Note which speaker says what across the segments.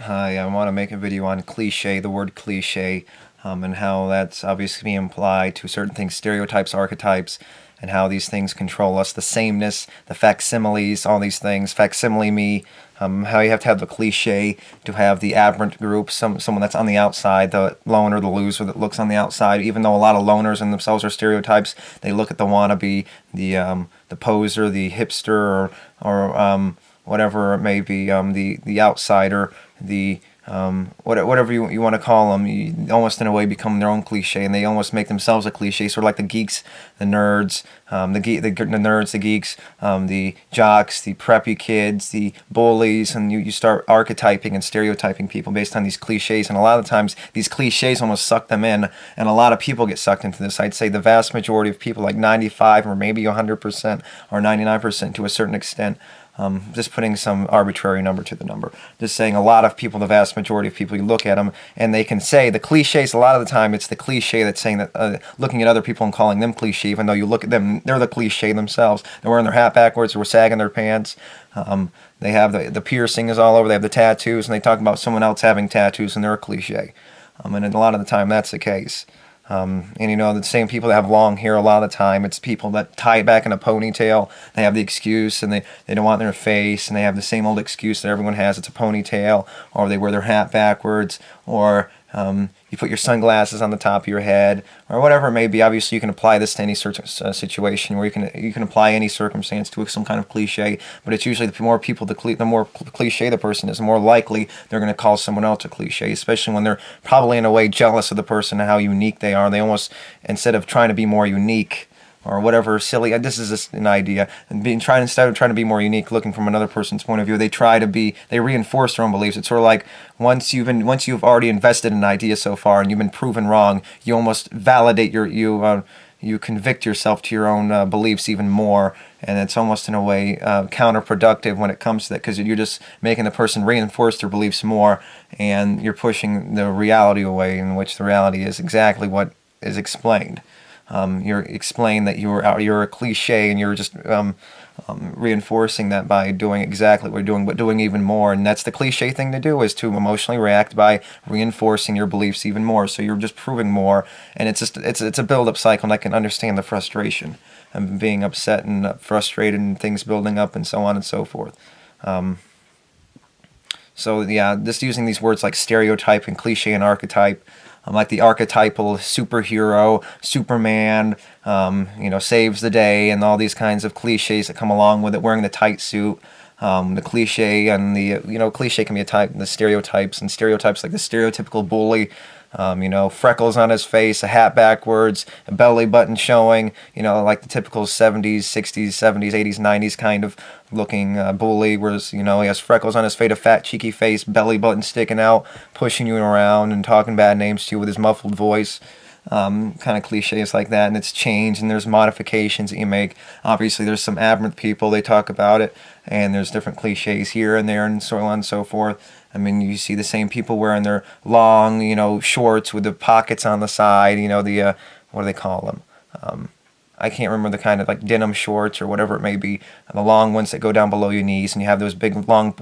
Speaker 1: Hi, I want to make a video on cliche, the word cliche, and how that's obviously being applied to certain things, stereotypes, archetypes, and how these things control us, the sameness, the facsimiles, all these things, facsimile me, how you have to have the cliche to have the aberrant group, someone that's on the outside, the loner, the loser that looks on the outside, even though a lot of loners in themselves are stereotypes, they look at the wannabe, the poser, the hipster, or whatever it may be, the outsider, the whatever you want to call them, you almost in a way become their own cliche, and they almost make themselves a cliche. Sort of like the geeks, the nerds, the nerds, the geeks, the jocks, the preppy kids, the bullies, and you start archetyping and stereotyping people based on these cliches. And a lot of times these cliches almost suck them in, and a lot of people get sucked into this. I'd say the vast majority of people, like 95 or maybe 100% or 99% to a certain extent. Just putting some arbitrary number to the number. Just saying a lot of people, the vast majority of people, you look at them and they can say the cliches. A lot of the time it's the cliche that's saying that, looking at other people and calling them cliche, even though you look at them, they're the cliche themselves. They're wearing their hat backwards, they're sagging their pants. They have the piercing is all over, they have the tattoos, and they talk about someone else having tattoos and they're a cliche. And a lot of the time that's the case. And you know, the same people that have long hair, a lot of the time it's people that tie it back in a ponytail. They have the excuse, and they don't want their face, and they have the same old excuse that everyone has, it's a ponytail, or they wear their hat backwards, or you put your sunglasses on the top of your head, or whatever it may be. Obviously you can apply this to any certain situation, where you can apply any circumstance to some kind of cliche, but it's usually the more people, the more cliche the person is, the more likely they're going to call someone else a cliche, especially when they're probably in a way jealous of the person and how unique they are. They almost, instead of trying to be more unique, or whatever silly, this is just an idea, and instead of trying to be more unique, looking from another person's point of view, they reinforce their own beliefs. It's sort of like once you've already invested in an idea so far and you've been proven wrong, you almost validate you convict yourself to your own beliefs even more, and it's almost in a way counterproductive when it comes to that, because you're just making the person reinforce their beliefs more, and you're pushing the reality away, in which the reality is exactly what is explained. You're explained that you're a cliche, and you're just reinforcing that by doing exactly what you're doing, but doing even more. And that's the cliche thing to do, is to emotionally react by reinforcing your beliefs even more. So you're just proving more, and it's a build-up cycle. And I can understand the frustration and being upset and frustrated and things building up and so on and so forth. So yeah, just using these words like stereotype and cliche and archetype. Like the archetypal superhero, Superman, saves the day, and all these kinds of cliches that come along with it, wearing the tight suit, the cliche, and cliche can be a type, the stereotypes, and stereotypes like the stereotypical bully, freckles on his face, a hat backwards, a belly button showing, like the typical 70s, 60s, 70s, 80s, 90s kind of looking bully, whereas, he has freckles on his face, a fat, cheeky face, belly button sticking out, pushing you around and talking bad names to you with his muffled voice. Kind of cliches like that, and it's changed, and there's modifications that you make. Obviously there's some aberrant people, they talk about it, and there's different cliches here and there and so on and so forth. I mean, you see the same people wearing their long, shorts with the pockets on the side, what do they call them? I can't remember the kind of like denim shorts or whatever it may be, the long ones that go down below your knees, and you have those big long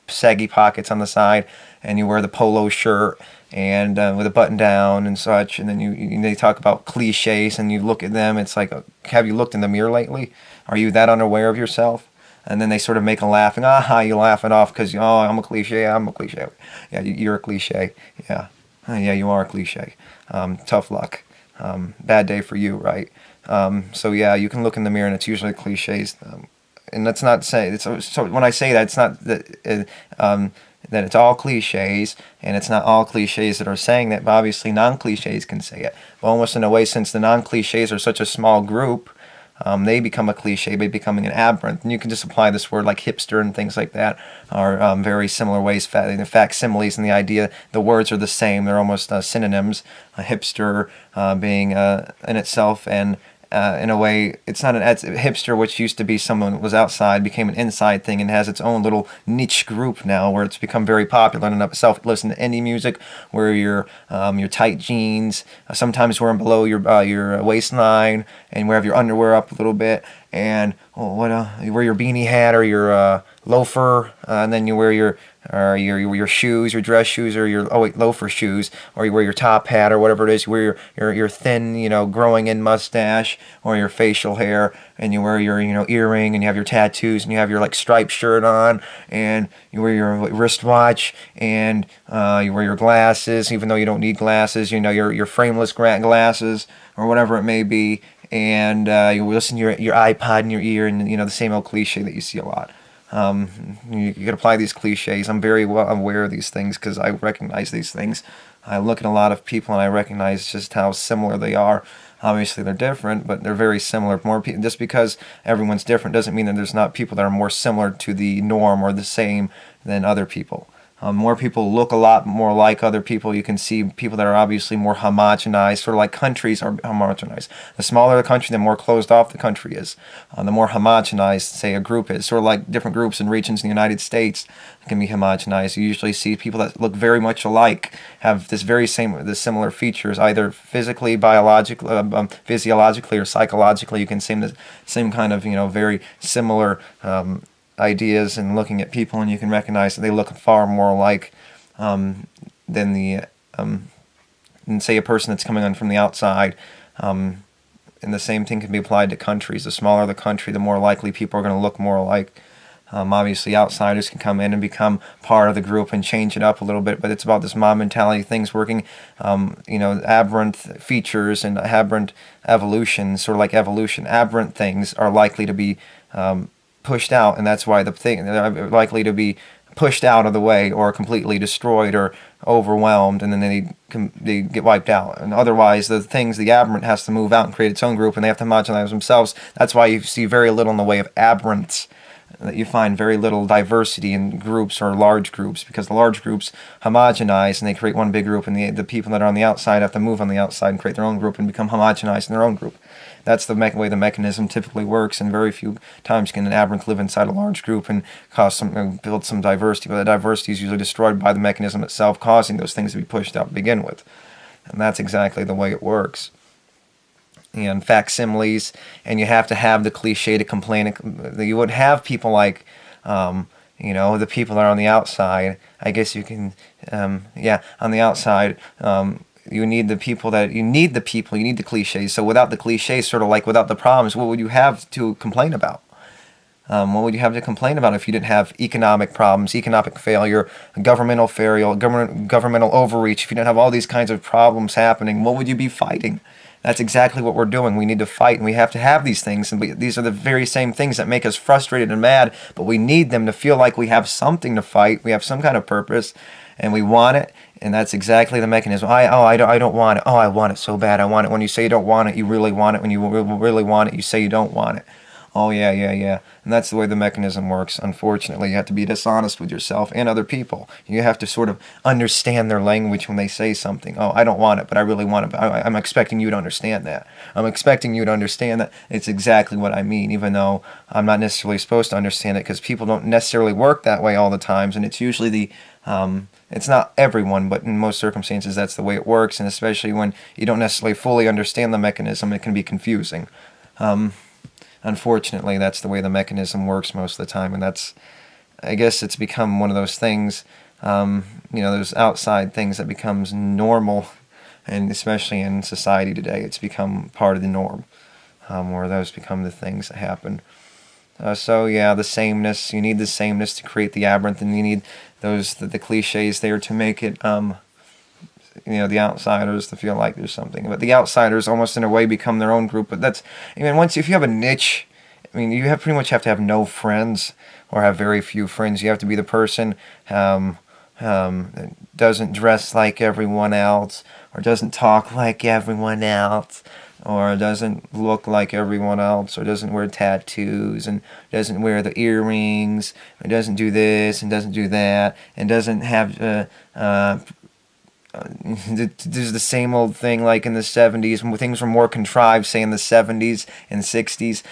Speaker 1: saggy pockets on the side, and you wear the polo shirt and with a button down and such, and then they talk about cliches, and you look at them, it's like, have you looked in the mirror lately? Are you that unaware of yourself? And then they sort of make a laughing, you laugh it off because, I'm a cliche, Yeah, you're a cliche, yeah. Yeah, you are a cliche. Tough luck. Bad day for you, right? So yeah, you can look in the mirror, and it's usually cliches. And that's not saying, so when I say that, it's not that it's all cliches, and it's not all cliches that are saying that, but obviously non-cliches can say it. But almost in a way, since the non-cliches are such a small group, they become a cliche by becoming an aberrant. And you can just apply this word like hipster and things like that, are very similar ways. The facsimiles and the idea, the words are the same. They're almost synonyms. A hipster being in itself, and in a way, it's not it's a hipster, which used to be someone that was outside, became an inside thing, and has its own little niche group now, where it's become very popular in and of itself. Listen to indie music, where your tight jeans, sometimes wearing below your waistline, and wear your underwear up a little bit, and you wear your beanie hat or your loafer, and then you wear your shoes, your dress shoes, or your loafer shoes, or you wear your top hat or whatever it is. You wear your thin, growing in mustache or your facial hair, and you wear your earring, and you have your tattoos, and you have your like striped shirt on, and you wear your wristwatch, and you wear your glasses, even though you don't need glasses. Your frameless glasses or whatever it may be, and you listen to your iPod in your ear, and the same old cliche that you see a lot. You can apply these cliches. I'm very well aware of these things because I recognize these things. I look at a lot of people and I recognize just how similar they are. Obviously, they're different, but they're very similar. Just because everyone's different doesn't mean that there's not people that are more similar to the norm or the same than other people. More people look a lot more like other people. You can see people that are obviously more homogenized, sort of like countries are homogenized. The smaller the country, the more closed off the country is. The more homogenized, say, a group is. Sort of like different groups and regions in the United States can be homogenized. You usually see people that look very much alike, have the similar features, either physically, biologically, physiologically, or psychologically. You can see the same kind of, very similar ideas, and looking at people, and you can recognize that they look far more alike than say a person that's coming on from the outside. And the same thing can be applied to countries. The smaller the country, the more likely people are going to look more alike. Obviously, outsiders can come in and become part of the group and change it up a little bit, but it's about this mob mentality, things working, aberrant features and aberrant evolution, sort of like evolution. Aberrant things are likely to be pushed out, and that's why they're likely to be pushed out of the way or completely destroyed or overwhelmed, and then they get wiped out. And otherwise, the aberrant has to move out and create its own group, and they have to homogenize themselves. That's why you see very little in the way of aberrants. That you find very little diversity in groups or large groups, because the large groups homogenize and they create one big group, and the people that are on the outside have to move on the outside and create their own group and become homogenized in their own group. That's the way the mechanism typically works, and very few times can an aberrant live inside a large group and build some diversity, but the diversity is usually destroyed by the mechanism itself, causing those things to be pushed out to begin with. And that's exactly the way it works. And facsimiles, and you have to have the cliche to complain. You would have people like, the people that are on the outside. I guess you can, on the outside, you need the cliches. So without the cliches, sort of like without the problems, what would you have to complain about? What would you have to complain about if you didn't have economic problems, economic failure, governmental failure, governmental overreach? If you didn't have all these kinds of problems happening, what would you be fighting? That's exactly what we're doing. We need to fight, and we have to have these things. And these are the very same things that make us frustrated and mad, but we need them to feel like we have something to fight. We have some kind of purpose, and we want it, and that's exactly the mechanism. I don't want it. Oh, I want it so bad. I want it. When you say you don't want it, you really want it. When you really want it, you say you don't want it. Oh, yeah. And that's the way the mechanism works. Unfortunately, you have to be dishonest with yourself and other people. You have to sort of understand their language when they say something. Oh, I don't want it, but I really want it. But I'm expecting you to understand that. I'm expecting you to understand that it's exactly what I mean, even though I'm not necessarily supposed to understand it, because people don't necessarily work that way all the times. And it's usually it's not everyone, but in most circumstances, that's the way it works. And especially when you don't necessarily fully understand the mechanism, it can be confusing. Unfortunately, that's the way the mechanism works most of the time, and I guess it's become one of those things, those outside things that becomes normal, and especially in society today, it's become part of the norm, where those become the things that happen. The sameness, you need the sameness to create the aberrant, and you need the cliches there to make it, the outsiders to feel like there's something. But the outsiders almost in a way become their own group. But if you have a niche, you pretty much have to have no friends or have very few friends. You have to be the person that doesn't dress like everyone else, or doesn't talk like everyone else, or doesn't look like everyone else, or doesn't wear tattoos, and doesn't wear the earrings, or doesn't do this and doesn't do that, and doesn't have there's the same old thing like in the 70s when things were more contrived, say in the 70s and 60s.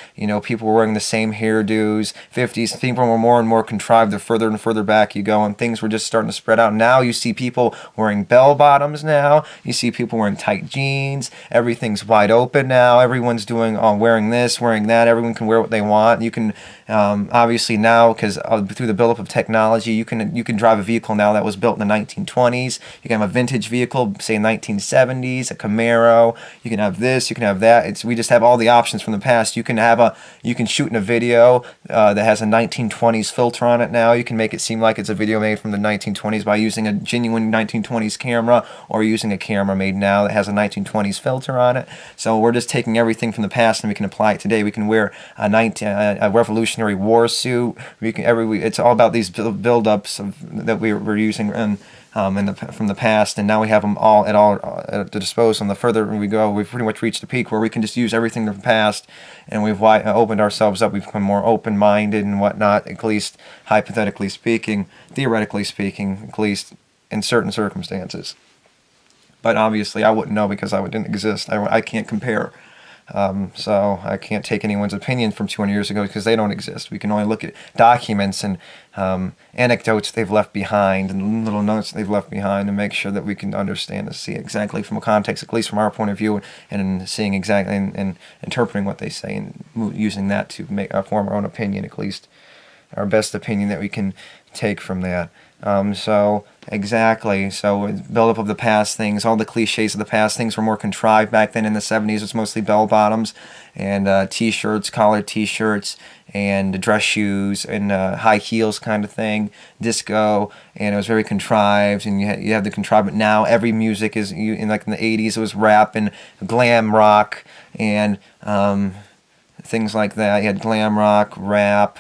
Speaker 1: People were wearing the same hairdos. 50s, people were more and more contrived the further and further back you go, and things were just starting to spread out. Now you see people wearing bell bottoms now. You see people wearing tight jeans. Everything's wide open now. Everyone's doing wearing this, wearing that. Everyone can wear what they want. You can obviously now, because through the buildup of technology, you can drive a vehicle now that was built in the 1920s. You can have a vintage vehicle, say 1970s, a Camaro. You can have this, you can have that. We just have all the options from the past. You can shoot in a video that has a 1920s filter on it now. You can make it seem like it's a video made from the 1920s by using a genuine 1920s camera, or using a camera made now that has a 1920s filter on it. So we're just taking everything from the past and we can apply it today. We can wear a Revolutionary War suit. It's all about these build-ups that we're using from the past, and now we have them all at the disposal. And the further we go, we've pretty much reached the peak where we can just use everything from the past, and we've opened ourselves up. We've become more open-minded and whatnot, at least hypothetically speaking, theoretically speaking, at least in certain circumstances. But obviously, I wouldn't know because I didn't exist. I can't compare. So I can't take anyone's opinion from 200 years ago because they don't exist. We can only look at documents and anecdotes they've left behind and little notes they've left behind, and make sure that we can understand and see exactly from a context, at least from our point of view, and seeing exactly and interpreting what they say and using that to form our own opinion, at least our best opinion that we can take from that. So build up of the past things, all the cliches of the past. Things were more contrived back then in the 70s. It's mostly bell bottoms and t-shirts, collared t-shirts, and dress shoes and high heels kind of thing, disco, and it was very contrived, and you have the contrived. But now every music is, like in the 80s it was rap and glam rock and things like that. You had glam rock, rap,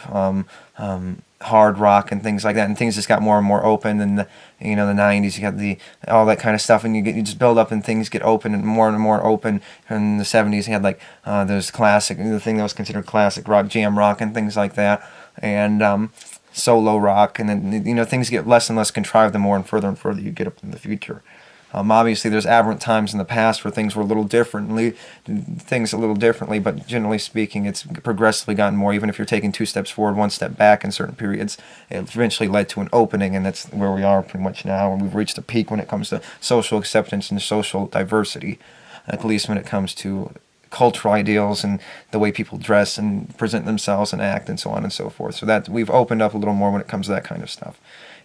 Speaker 1: hard rock and things like that, and things just got more and more open. And the 90s, you got all that kind of stuff, and you just build up and things get open and more open. And in the 70s, you had like those classic, the thing that was considered classic rock, jam rock and things like that, and solo rock, and then things get less and less contrived the more and further you get up in the future. Obviously, there's aberrant times in the past where things were a little differently, but generally speaking, it's progressively gotten more. Even if you're taking 2 steps forward, 1 step back in certain periods, it eventually led to an opening, and that's where we are pretty much now. And we've reached a peak when it comes to social acceptance and social diversity, at least when it comes to cultural ideals and the way people dress and present themselves and act and so on and so forth. So that we've opened up a little more when it comes to that kind of stuff.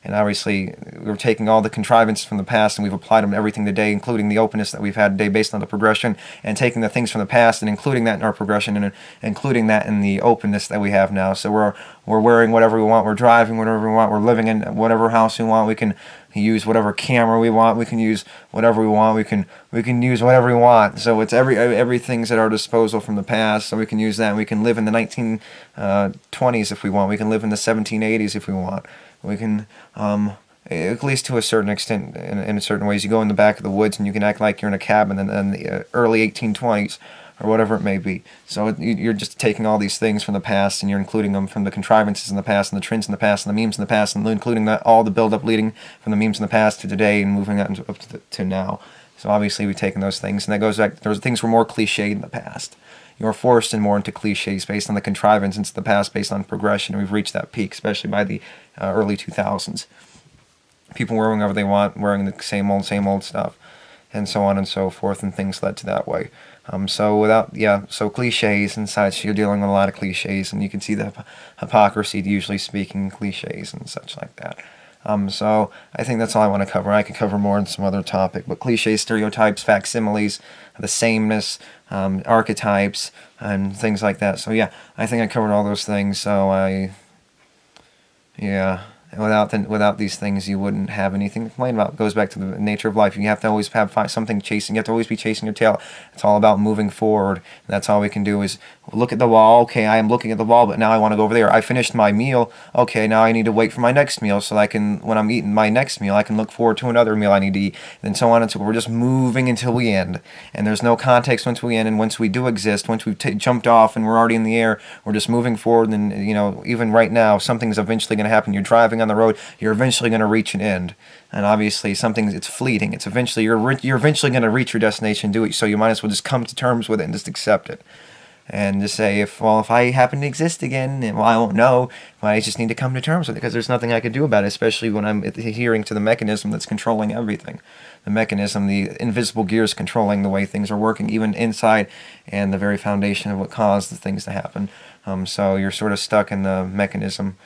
Speaker 1: And obviously, we're taking all the contrivances from the past and we've applied them to everything today, including the openness that we've had today based on the progression, and taking the things from the past and including that in our progression and including that in the openness that we have now. So we're wearing whatever we want, we're driving whatever we want, we're living in whatever house we want, we can use whatever camera we want, we can use whatever we want, we can use whatever we want. So it's everything's at our disposal from the past, so we can use that, and we can live in the 1920s if we want, we can live in the 1780s if we want. We can, at least to a certain extent, in certain ways. You go in the back of the woods and you can act like you're in a cabin in the early 1820s or whatever it may be. So you're just taking all these things from the past and you're including them from the contrivances in the past and the trends in the past and the memes in the past, and including all the build-up leading from the memes in the past to today and moving that up to now. So obviously we've taken those things, and that goes back, those things were more cliched in the past. You were forced more into cliches based on the contrivance into the past, based on progression, and we've reached that peak, especially by the early 2000s. People wearing whatever they want, wearing the same old stuff, and so on and so forth, and things led to that way. So cliches and such, you're dealing with a lot of cliches, and you can see the hypocrisy, usually speaking, cliches and such like that. So I think that's all I want to cover. I could cover more on some other topic, but cliches, stereotypes, facsimiles, the sameness, archetypes, and things like that. So yeah, I think I covered all those things. So without these things, you wouldn't have anything to complain about. It goes back to the nature of life. You have to always have something chasing. You have to always be chasing your tail. It's all about moving forward. And that's all we can do is look at the wall. Okay, I am looking at the wall, but now I want to go over there. I finished my meal. Okay, now I need to wait for my next meal so I can, when I'm eating my next meal, I can look forward to another meal I need to eat, and so on and so forth. We're just moving until we end. And there's no context once we end, and once we do exist, once we've jumped off and we're already in the air, we're just moving forward. And even right now, something's eventually going to happen. You're driving on the road, you're eventually going to reach an end. And obviously, it's fleeting. It's eventually you're eventually going to reach your destination. Do it. So you might as well just come to terms with it and just accept it. And just say, if I happen to exist again, well, I won't know. But I just need to come to terms with it because there's nothing I could do about it, especially when I'm adhering to the mechanism that's controlling everything. The mechanism, the invisible gears controlling the way things are working, even inside and the very foundation of what caused the things to happen. So you're sort of stuck in the mechanism.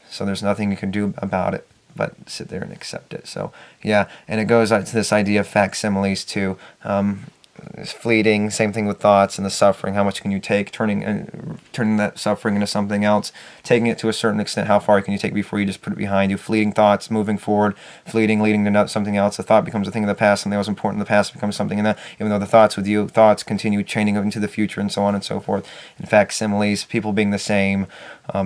Speaker 1: So there's nothing you can do about it but sit there and accept it. So yeah, and it goes to this idea of facsimiles too. It's fleeting. Same thing with thoughts and the suffering. How much can you take? Turning that suffering into something else. Taking it to a certain extent. How far can you take before you just put it behind you? Fleeting thoughts, moving forward. Fleeting, leading to something else. The thought becomes a thing of the past. Something that was important in the past becomes something in that. Even though the thoughts continue chaining up into the future and so on and so forth. In fact, similes, people being the same.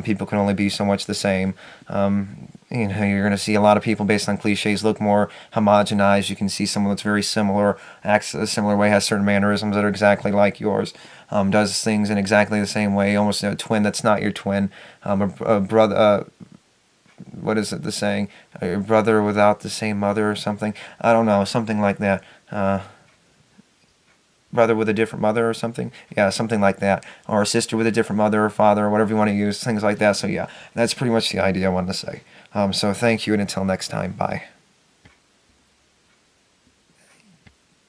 Speaker 1: People can only be so much the same. You're going to see a lot of people based on cliches look more homogenized. You can see someone that's very similar, acts a similar way, has certain mannerisms that are exactly like yours, does things in exactly the same way, almost a twin that's not your twin, a brother. What is it? The saying, a brother without the same mother or something. I don't know, something like that. Brother with a different mother or something. Yeah, something like that. Or a sister with a different mother or father or whatever you want to use, things like that. So yeah, that's pretty much the idea I wanted to say. So thank you, and until next time, bye.